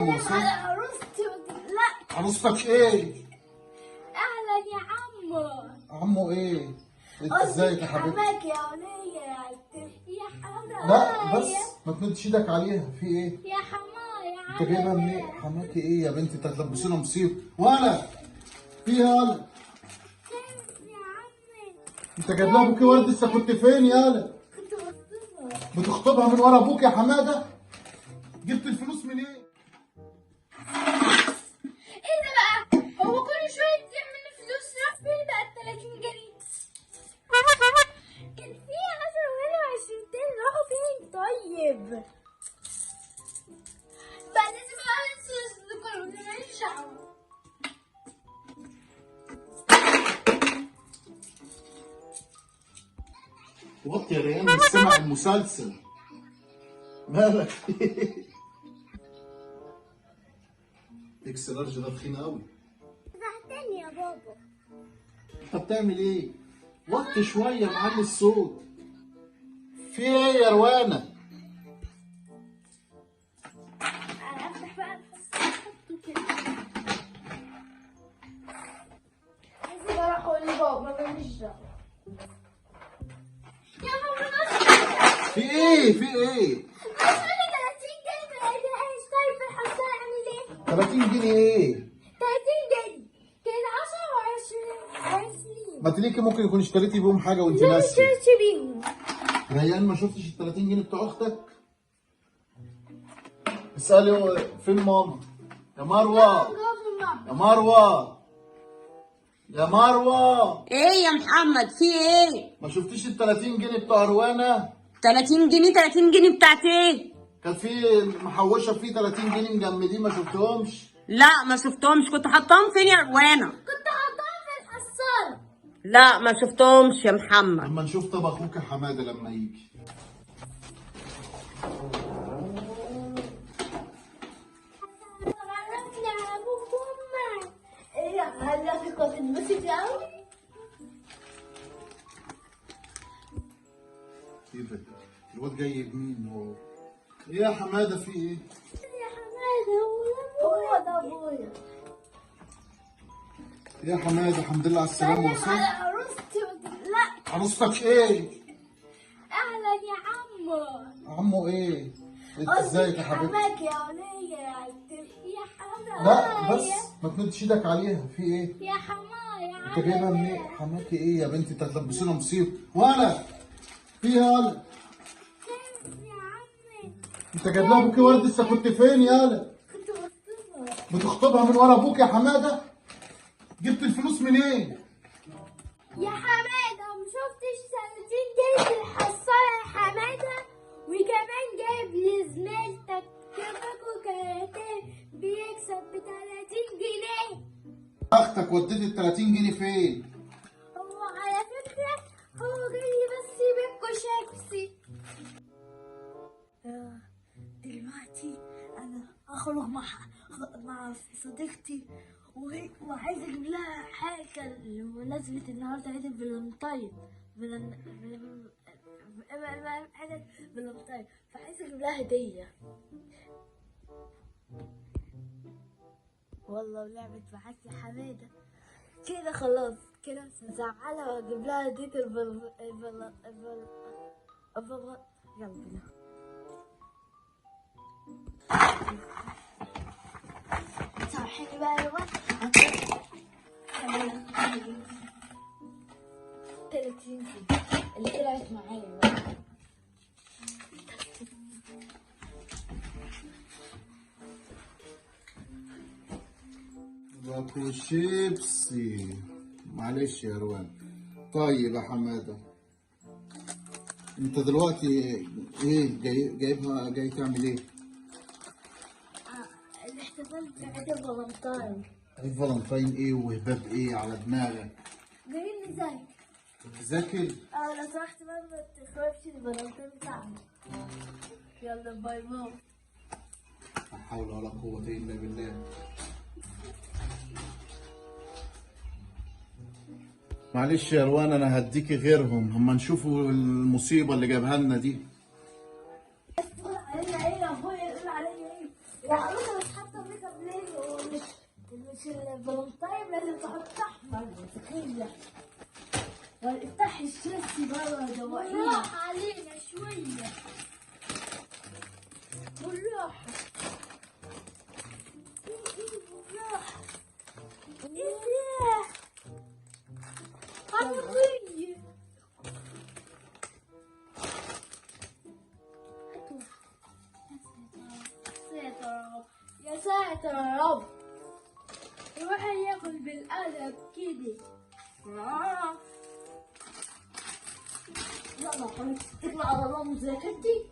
على وصلت. عروستي لا. عروستك ايه؟ اهلا يا عمو. عمو ايه؟ انت ازيك يا حبيبتي؟ حماك يا ولية يا حماية. لا بس ما تمدش ايدك عليها، في ايه؟ يا حماية انت جايبها منين؟ حماكي ايه يا بنتي؟ انت هتلبسونا مصيبه وانا في يالا. يا عمي انت جايب لها بوكيه ورد، لسه كنت فين يالا؟ كنت بخطبها. بتخطبها من ورا ابوك يا حماده؟ جبت الفلوس منين؟ ايه ده بقى؟ هو كل شوية يعمل فلوس، راح فين بقى ال 30 جنيه؟ كان في 10 وهنا 20 راحوا فين طيب؟ بقى لازم بقى ننسى كله ماليش دعوة. وطي يا ريان، مش سامع المسلسل. مالك؟ اكس لارج ده تخين قوي. زعلتني يا بابا. انت بتعمل ايه؟ وطي شويه معلي الصوت. في ايه يا روانه؟ انا افتح بقى احطه كده. لازم اروح اقول لبابا ماليش دعوة. يا بابا بس في ايه؟ في ايه؟ مش انا 30 جنيه ما لقيتهاش، طيب في الحصالة اعمل ايه؟ 30 جنيه ايه؟ 30 جنيه كان 10 و20. ما تليكي ممكن يكون اشتريتي بيهم حاجه وانت لا ناسيه. اشتريت بيهم. ريان ما شفتش ال 30 جنيه بتوع اختك؟ اسالي هو فين ماما؟ يا مروه، يا مروه، يا مروه، ايه يا محمد، في ايه؟ ما شفتيش ال 30 جنيه بتوع روانه؟ 30 جنيه 30 جنيه بتاعت ايه؟ كان في محوشه فيه 30 جنيه مجمدين، ما شفتهمش؟ لا ما شفتهمش. كنت حطاهم فين يا روانه؟ كنت حاطاها في الحصالة. لا ما شفتهمش يا محمد. اما نشوف طب اخوك يا حماده لما يجي. عرفني على ابوك وامك. ايه هلا كنت تنبسط قوي؟ ايه ده؟ الواد جاي بمين هو؟ ايه يا حماده في ايه؟ يا حماده هو ده ابويا. يا حماده الحمد لله على السلامه. على وصلت. عروستي لا. عروستك ايه؟ اهلا يا عمو. عمو ايه؟ انت ازيك يا حبيبتي؟ حماك يا ولية يا حماية. لا بس ما تمدش ايدك عليها، في ايه؟ يا حماية. انت جايبها منين؟ حماكي ايه يا بنتي؟ انت هتلبسونا مصيبه وانا في يالا. يا عمي انت جايب لها بوكيه ورد، لسه كنت فين يالا؟ كنت بخطبها. بتخطبها من ورا ابوك يا حماده؟ جبت الفلوس منين؟ يا حماده مشفتش 30 جنيه في الحصالة يا حماده؟ وكمان جايب لزميلتك كباكو كاراتيه بيكسب ب 30 جنيه. اختك وديت ال 30 جنيه فين؟ هو على فكرة هو جاي بس يبيعكوا شيبسي. دلوقتي انا هخرج مع صديقتي وعايزه اجيب لها حاجه لمناسبه النهارده عيد الفالنتاين. عيد الفالنتاين، فعايزه اجيب لها هديه. والله ولعبت معاك يا حماده كده خلاص، كده مش هزعلها واجيب لها هديه يلا بينا. صحيني بقى يا ولد. 30 جنيه اللي طلعت معايا بقى. باكو شيبسي. معلش يا روان. طيب يا حماده، انت دلوقتي ايه جايبها جاي تعمل ايه؟ الاحتفال بعيد الفالنتاين. عيد فالنتاين ايه وهباب ايه على دماغك؟ جايين نذاكر. تذاكر؟ لو سمحت بقى ما تخربش الفالنتاين بتاعنا. يلا باي باي. لا حول ولا قوة إلا بالله. معلش يا روان، أنا هديكي غيرهم، هما نشوفوا المصيبة اللي جابها لنا دي. عليا ايه يا ابويا؟ يقول عليا ايه؟ يا عروسه مش حاطه ساتر يا رب. الواحد ياكل بالأدب كده. لا ما خليك تطلع على الله مذاكرتي.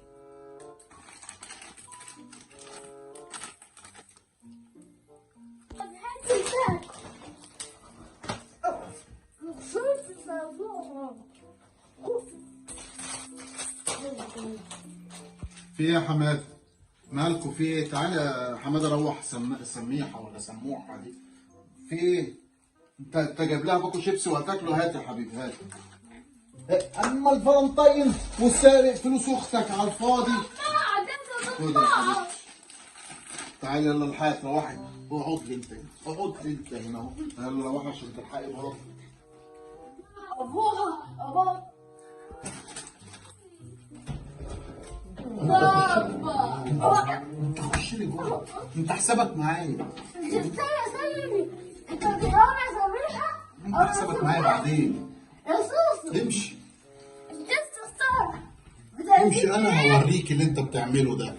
في ايه يا حماد؟ مالكوا في ايه؟ تعالى يا حماد اروح سميحه ولا سموحه دي. في ايه؟ انت جايب لها باكو شيبسي وهتاكله؟ هات يا حبيبي هات. اما الفالنتين وسارق فلوس اختك على الفاضي. خد يا حبيبي. تعالى يلا الحقي روحي. اقعد لي انت هنا اهو. يلا روحي عشان تلحقي بابا. بابا انت خش لي جوه. انت حسابك معايا. استني انت بتضربني يا سميحة؟ انت حسابك معايا بعدين. يا سوسو امشي انت تختار امشي، انا هوريك اللي انت بتعمله ده.